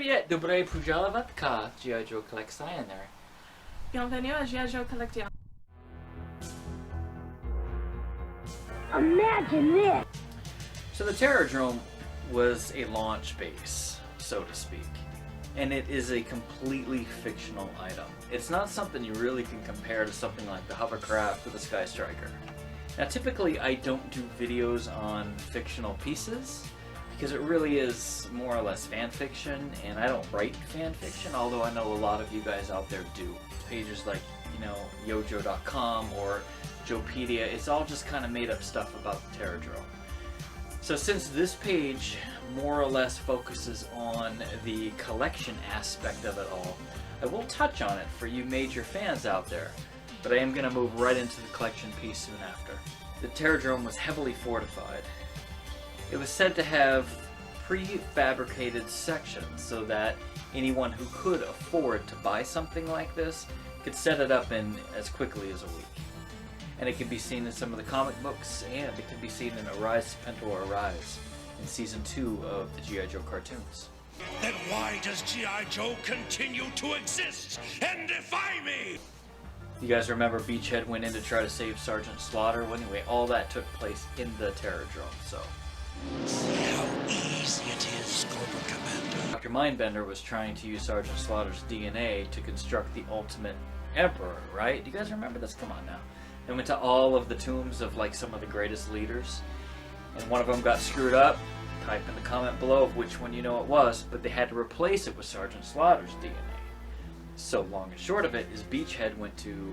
Привет, доброе пожаловать к G.I. Joe Collectioner. Bienvenue à G.I. Joe Collection. Imagine this! So the Terradrome was a launch base, so to speak. And it is a completely fictional item. It's not something you really can compare to something like the hovercraft or the Sky Striker. Now typically I don't do videos on fictional pieces because it really is more or less fan fiction, and I don't write fan fiction, although I know a lot of you guys out there do. Pages like, yojo.com or Joepedia, it's all just kind of made up stuff about the Terradrome. So since this page more or less focuses on the collection aspect of it all, I will touch on it for you major fans out there, but I am going to move right into the collection piece soon after. The Terradrome was heavily fortified. It was said to have prefabricated sections so that anyone who could afford to buy something like this could set it up in as quickly as a week. And it can be seen in some of the comic books, and it can be seen in Arise Serpentor Arise in Season 2 of the G.I. Joe cartoons. Then why does G.I. Joe continue to exist and defy me? You guys remember Beachhead went in to try to save Sergeant Slaughter? Well, anyway, all that took place in the Terradrome, so. See how easy it is, Cobra Commander. Dr. Mindbender was trying to use Sergeant Slaughter's DNA to construct the ultimate Emperor, right? Do you guys remember this? Come on now. They went to all of the tombs of like some of the greatest leaders, and one of them got screwed up. Type in the comment below of which one you know it was, but they had to replace it with Sergeant Slaughter's DNA. So long and short of it is Beachhead went to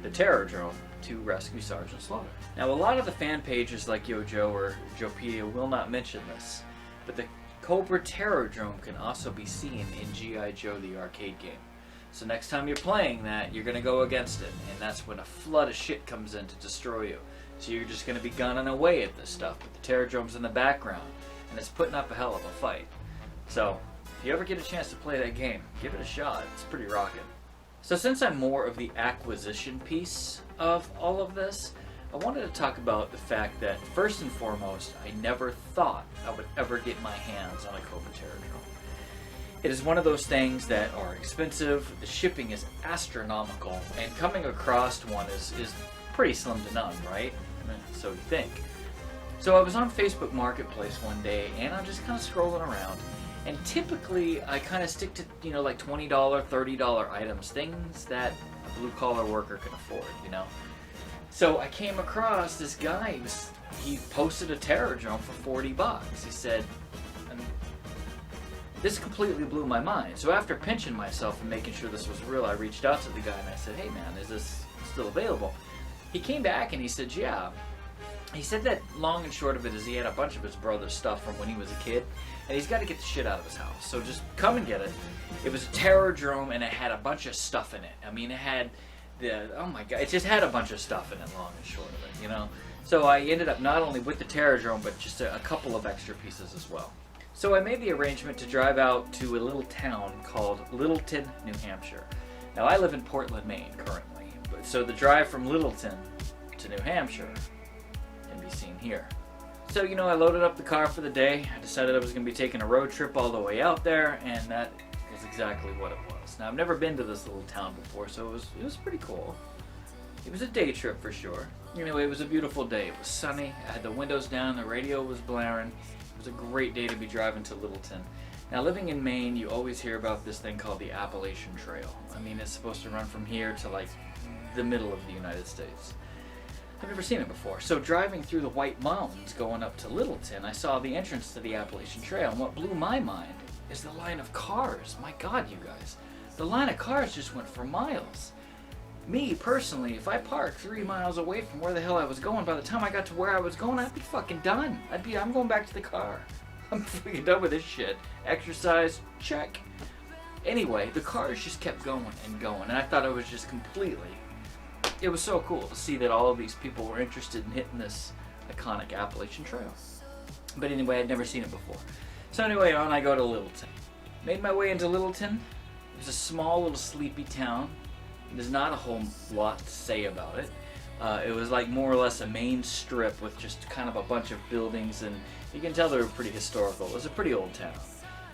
the Terradrome to rescue Sergeant Slaughter. Now a lot of the fan pages like YoJo or Joepedia will not mention this, but the Cobra Terradrome can also be seen in G.I. Joe the arcade game. So next time you're playing that, you're going to go against it, and that's when a flood of shit comes in to destroy you. So you're just going to be gunning away at this stuff, but the Terradrome's in the background, and it's putting up a hell of a fight. So if you ever get a chance to play that game, give it a shot. It's pretty rocking. So since I'm more of the acquisition piece of all of this, I wanted to talk about the fact that, first and foremost, I never thought I would ever get my hands on a Cobra Terradrome. It is one of those things that are expensive, the shipping is astronomical, and coming across one is pretty slim to none, right? So you think. So I was on Facebook Marketplace one day, and I'm just kind of scrolling around, and typically I kind of stick to, like $20, $30 items, things that a blue-collar worker can afford, So I came across this guy, he posted a Terradrome for $40. He said, this completely blew my mind. So after pinching myself and making sure this was real, I reached out to the guy and I said, hey man, is this still available? He came back and he said, yeah. He said that long and short of it is he had a bunch of his brother's stuff from when he was a kid, and he's got to get the shit out of his house. So just come and get it. It was a Terradrome and it had a bunch of stuff in it. I mean, it had oh my god, it just had a bunch of stuff in it, long and short of it, So I ended up not only with the Terradrome, but just a couple of extra pieces as well. So I made the arrangement to drive out to a little town called Littleton, New Hampshire. Now I live in Portland, Maine currently, so the drive from Littleton to New Hampshire can be seen here. So I loaded up the car for the day. I decided I was going to be taking a road trip all the way out there, and that is exactly what it was. Now I've never been to this little town before, so it was pretty cool. It was a day trip for sure. Anyway, it was a beautiful day. It was sunny. I had the windows down, the radio was blaring. It was a great day to be driving to Littleton. Now living in Maine, you always hear about this thing called the Appalachian Trail. I mean, it's supposed to run from here to like the middle of the United States. I've never seen it before. So driving through the White Mountains going up to Littleton, I saw the entrance to the Appalachian Trail, and what blew my mind is the line of cars. My God, you guys. The line of cars just went for miles. Me, personally, if I parked 3 miles away from where the hell I was going, by the time I got to where I was going, I'd be fucking done. I'm going back to the car. I'm freaking done with this shit. Exercise, check. Anyway, the cars just kept going and going, and I thought it was just it was so cool to see that all of these people were interested in hitting this iconic Appalachian Trail. But anyway, I'd never seen it before. So anyway, on I go to Littleton. Made my way into Littleton. It was a small little sleepy town. There's not a whole lot to say about it. It was like more or less a main strip with just kind of a bunch of buildings, and you can tell they were pretty historical. It was a pretty old town.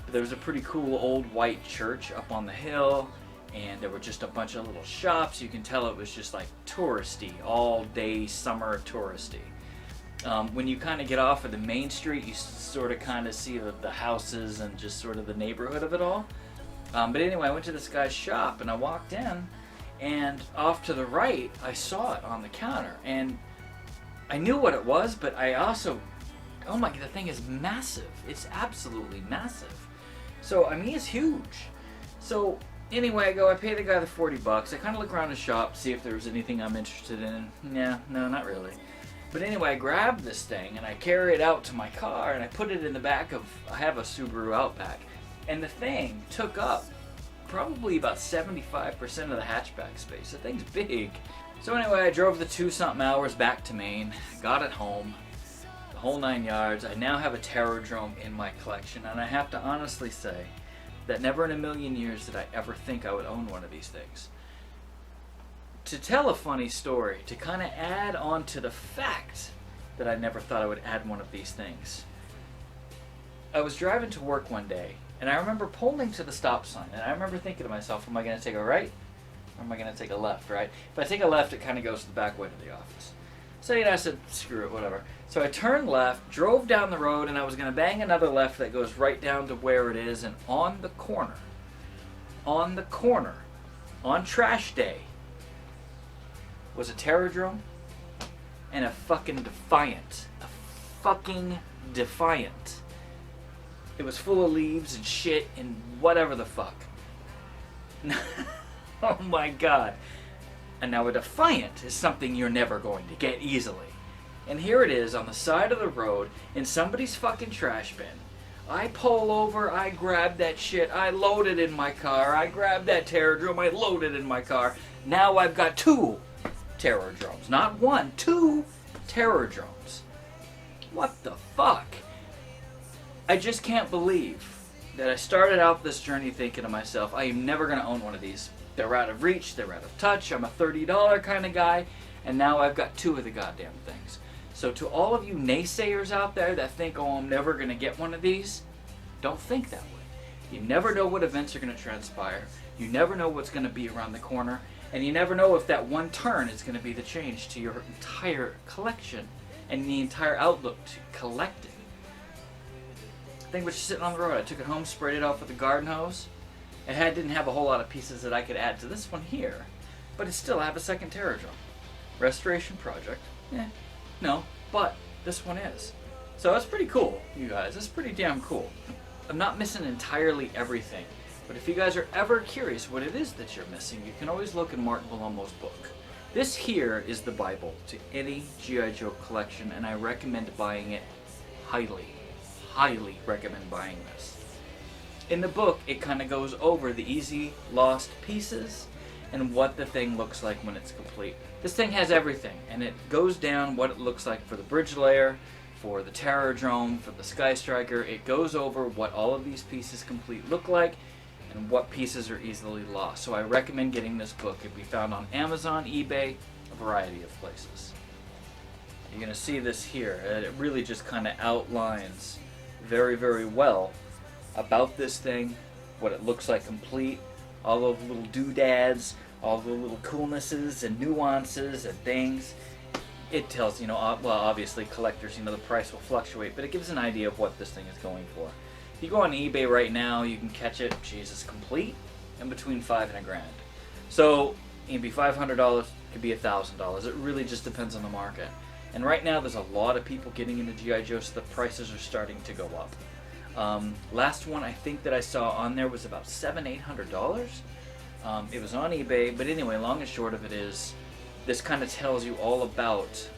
But there was a pretty cool old white church up on the hill, and there were just a bunch of little shops. You can tell it was just like touristy, all day summer touristy. When you kind of get off of the main street, you sort of kind of see the houses and just sort of the neighborhood of it all. But anyway, I went to this guy's shop and I walked in, and off to the right, I saw it on the counter, and I knew what it was, but I also, oh my, the thing is massive. It's absolutely massive. So, I mean, it's huge. So, anyway, I pay the guy the $40. I kind of look around the shop, see if there's anything I'm interested in. Yeah, no, not really. But anyway, I grab this thing and I carry it out to my car and I put it in the back of, I have a Subaru Outback. And the thing took up probably about 75% of the hatchback space. The thing's big. So anyway, I drove the 2-something hours back to Maine, got it home, the whole 9 yards. I now have a drome in my collection, and I have to honestly say that never in a million years did I ever think I would own one of these things. To tell a funny story, to kind of add on to the fact that I never thought I would add one of these things. I was driving to work one day, and I remember pulling to the stop sign, and I remember thinking to myself, am I going to take a right, or am I going to take a left, right? If I take a left, it kind of goes to the back way to the office. So, you know, I said, screw it, whatever. So I turned left, drove down the road, and I was going to bang another left that goes right down to where it is, and on the corner, on trash day, was a drome and a fucking Defiant. A fucking Defiant. It was full of leaves and shit and whatever the fuck. Oh my god. And now a Defiant is something you're never going to get easily. And here it is on the side of the road in somebody's fucking trash bin. I pull over, I grab that shit, I load it in my car, I grab that drome, I load it in my car. Now I've got 2 dromes. Not 1, 2 dromes. What the fuck? I just can't believe that I started out this journey thinking to myself, I am never going to own one of these. They're out of reach, they're out of touch, I'm a $30 kind of guy, and now I've got 2 of the goddamn things. So to all of you naysayers out there that think, oh, I'm never going to get one of these, don't think that way. You never know what events are going to transpire. You never know what's going to be around the corner. And you never know if that one turn is going to be the change to your entire collection and the entire outlook to collecting. The thing was just sitting on the road. I took it home, sprayed it off with a garden hose. It didn't have a whole lot of pieces that I could add to this one here, but it still have a second drome. Restoration project. No, but this one is. So that's pretty cool, you guys. That's pretty damn cool. I'm not missing entirely everything. But if you guys are ever curious what it is that you're missing, you can always look in Mark Bellomo's book. This here is the Bible to any G.I. Joe collection, and I recommend buying it highly, highly recommend buying this. In the book, it kind of goes over the easy lost pieces and what the thing looks like when it's complete. This thing has everything, and it goes down what it looks like for the bridge layer, for the drome, for the Sky Striker. It goes over what all of these pieces complete look like, and what pieces are easily lost. So I recommend getting this book. It can be found on Amazon, eBay, a variety of places. You're going to see this here. It really just kind of outlines very, very well about this thing, what it looks like complete, all of the little doodads, all the little coolnesses and nuances and things. It tells, you know, well, obviously collectors, you know, the price will fluctuate, but it gives an idea of what this thing is going for. If you go on eBay right now, you can catch it, Jesus, complete, in between $5 and $1,000. So it can be $500, it could be $1,000. It really just depends on the market. And right now, there's a lot of people getting into G.I. Joe, so the prices are starting to go up. Last one I think that I saw on there was about $700-800. It was on eBay, but anyway, long and short of it is, this kind of tells you all about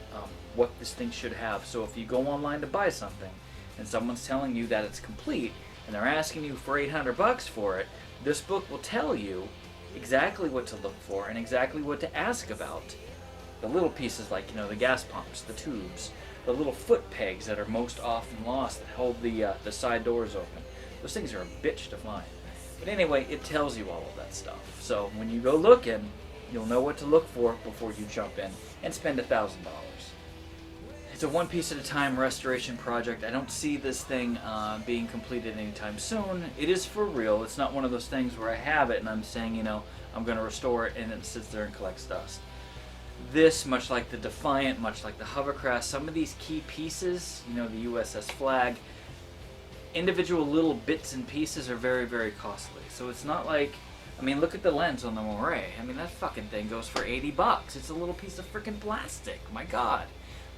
what this thing should have. So if you go online to buy something, and someone's telling you that it's complete, and they're asking you for $800 for it, this book will tell you exactly what to look for and exactly what to ask about. The little pieces like, you know, the gas pumps, the tubes, the little foot pegs that are most often lost that hold the side doors open. Those things are a bitch to find. But anyway, it tells you all of that stuff. So when you go looking, you'll know what to look for before you jump in and spend $1,000. It's a one piece at a time restoration project. I don't see this thing being completed anytime soon. It is for real. It's not one of those things where I have it and I'm saying, you know, I'm going to restore it and it sits there and collects dust. This, much like the Defiant, much like the Hovercraft, some of these key pieces, you know, the USS Flag, individual little bits and pieces are very, very costly. So it's not like, I mean, look at the lens on the Moray. I mean, that fucking thing goes for $80. It's a little piece of freaking plastic. My God.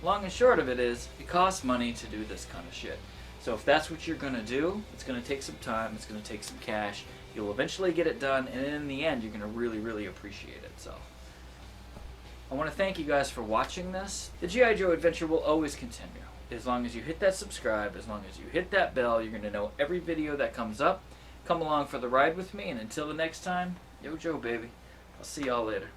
Long and short of it is, it costs money to do this kind of shit. So if that's what you're going to do, it's going to take some time, it's going to take some cash. You'll eventually get it done, and in the end, you're going to really, really appreciate it. So I want to thank you guys for watching this. The G.I. Joe adventure will always continue. As long as you hit that subscribe, as long as you hit that bell, you're going to know every video that comes up. Come along for the ride with me, and until the next time, yo Joe baby. I'll see y'all later.